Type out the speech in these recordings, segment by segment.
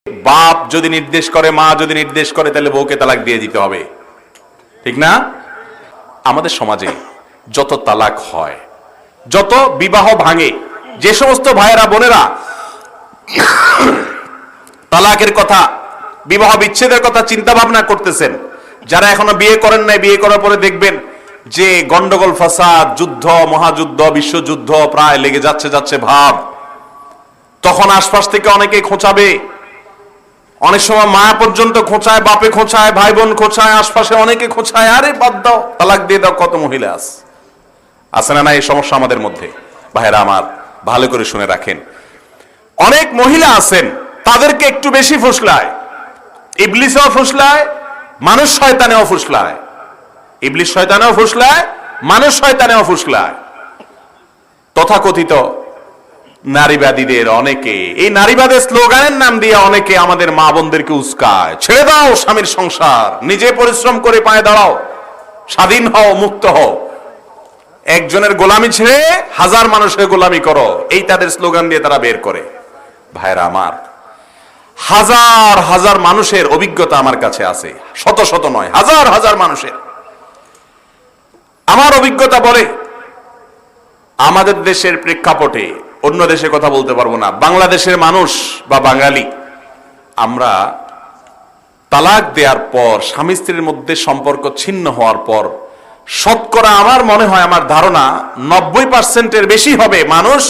বাপ যদি নির্দেশ করে, মা যদি নির্দেশ করে, তাহলে বউকে তালাক দিয়ে দিতে হবে, ঠিক না? আমাদের সমাজে যত তালাক হয়, যত বিবাহ ভাঙে, যে সমস্ত ভাইয়েরা বোনেরা তালাকের কথা, বিবাহ বিচ্ছেদের কথা চিন্তা ভাবনা করতেছেন, যারা এখনো বিয়ে করেন নাই, বিয়ে করার পরে দেখবেন যে গন্ডগোল, ফাসাদ, যুদ্ধ, মহাযুদ্ধ, বিশ্বযুদ্ধ প্রায় লেগে যাচ্ছে ভাব, তখন আশপাশ থেকে অনেকে খোঁচাবে, অনেক সময় মা পর্যন্ত খোঁচায়, বাপে খোঁচায়, ভাই বোন খোঁচায়, আশপাশে অনেকে খোঁচায়, আরে বাদ দাও, তালাক দিয়ে দাও। কত মহিলা আছে না? এই সমস্যা আমাদের মধ্যে। ভাইরা আমার, ভালো করে শুনে রাখেন, অনেক মহিলা আছেন, তাদেরকে একটু বেশি ফুসলায়, ইবলিসও ফুসলায়, মানুষ শয়তানেও ফুসলায়, ইবলিস শয়তানেও ফুসলায়, মানুষ শয়তানেও ফুসলায়। তথাকথিত নারীবাদীদের অনেকে এই নারীবাদের স্লোগানের নাম দিয়ে অনেকে আমাদের মা বোনদেরকে উস্কায়, ছেড়ে দাও স্বামীর সংসার, নিজে পরিশ্রম করে পায়ে দাঁড়াও, স্বাধীন হও, মুক্ত হও, একজনের গোলামি ছেড়ে হাজার মানুষের গোলামি করো, এই তাদের স্লোগান দিয়ে তারা বের করে। ভাইরা আমার, হাজার হাজার মানুষের অভিজ্ঞতা আমার কাছে আছে, শত শত নয়, হাজার হাজার মানুষের। আমার অভিজ্ঞতা বলে, আমাদের দেশের প্রেক্ষাপটে, অন্য দেশে কথা বলতে পারবো না, বাংলাদেশের মানুষ বা বাঙালি, আমরা তালাক দেওয়ার পর, স্বামী স্ত্রীর মধ্যে সম্পর্ক ছিন্ন হওয়ার পর, শতকরা আমার মনে হয়, আমার ধারণা 90% বেশি হবে মানুষ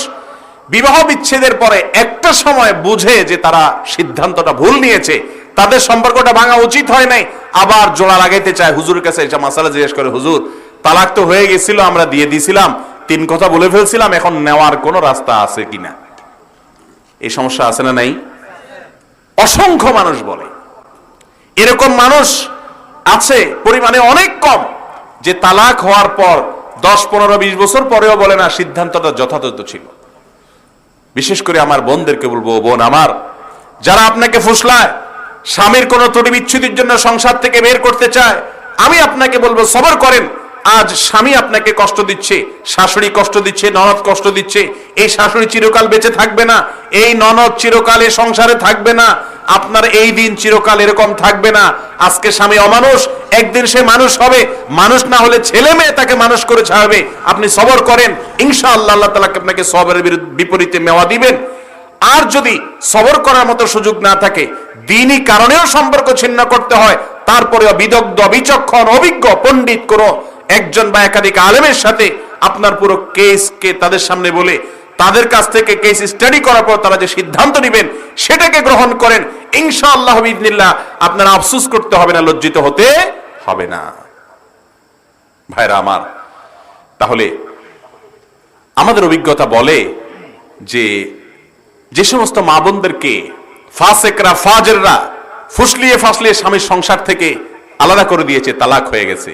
বিবাহ বিচ্ছেদের পরে একটা সময় বুঝে যে তারা সিদ্ধান্তটা ভুল নিয়েছে, তাদের সম্পর্কটা ভাঙা উচিত হয় নাই, আবার জোড়া লাগাইতে চায়, হুজুরের কাছে এটা মাসালা জিজ্ঞেস করে, হুজুর তালাক তো হয়ে গেছিল, আমরা দিয়ে দিয়েছিলাম, 3 কথা বলে ফেলছিলাম, এখন নেওয়ার কোন রাস্তা আছে কিনা? এই সমস্যা আছে না নাই? অসংখ্য মানুষ বলে, এরকম মানুষ আছে পরিমাণে অনেক কম, যে তালাক হওয়ার পর 10, 15, 20 বছর পরেও বলে না সিদ্ধান্তটা যথাযথ ছিল। বিশেষ করে আমার বোনদেরকে বলবো, বোন আমার, যারা আপনাকে ফুসলায়, স্বামীর কোন ত্রুটি বিচ্ছুতির জন্য সংসার থেকে বের করতে চায়, আমি আপনাকে বলবো সবর করেন। আজ স্বামী আপনাকে কষ্ট দিচ্ছে, শাশুড়ি কষ্ট দিচ্ছে, ননদ কষ্ট দিচ্ছে, এই শাশুড়ি চিরকাল বেঁচে থাকবে না, এই ননদ চিরকাল এই সংসারে থাকবে না, আপনার এই দিন চিরকাল এরকম থাকবে না। আজকে স্বামী অমানুষ, একদিন সে মানুষ হবে, মানুষ না হলে ছেলে মেয়ে তাকে মানুষ করে ছাড়বে। আপনি সবর করেন, ইনশাআল্লাহ আল্লাহ তাআলা আপনাকে সবরের বিপরীতে মেওয়া দিবেন। আর যদি সবর করার মতো সুযোগ না থাকে, দ্বীনি কারণেও সম্পর্ক ছিন্ন করতে হয়, তারপরেও বিদগ্ধ, বিচক্ষণ, অভিজ্ঞ পণ্ডিত কোনো একজন বা একাধিক আলেমের সাথে আপনার পুরো কেসকে তাদের সামনে বলে, তাদের কাছ থেকে কেস স্টাডি করার পর তারা যে সিদ্ধান্ত নেবেন সেটাকে গ্রহণ করেন, ইনশাআল্লাহ বিইذনিল্লাহ আপনার আফসোস করতে হবে না, লজ্জিত হতে হবে না। ভাইরা আমার, তাহলে আমাদের অভিজ্ঞতা বলে যে সমস্ত মা বোনদেরকে ফাসেকরা, ফাজেররা ফুসলিয়ে ফাসলিয়ে স্বামীর সংসার থেকে আলাদা করে দিয়েছে, তালাক হয়ে গেছে,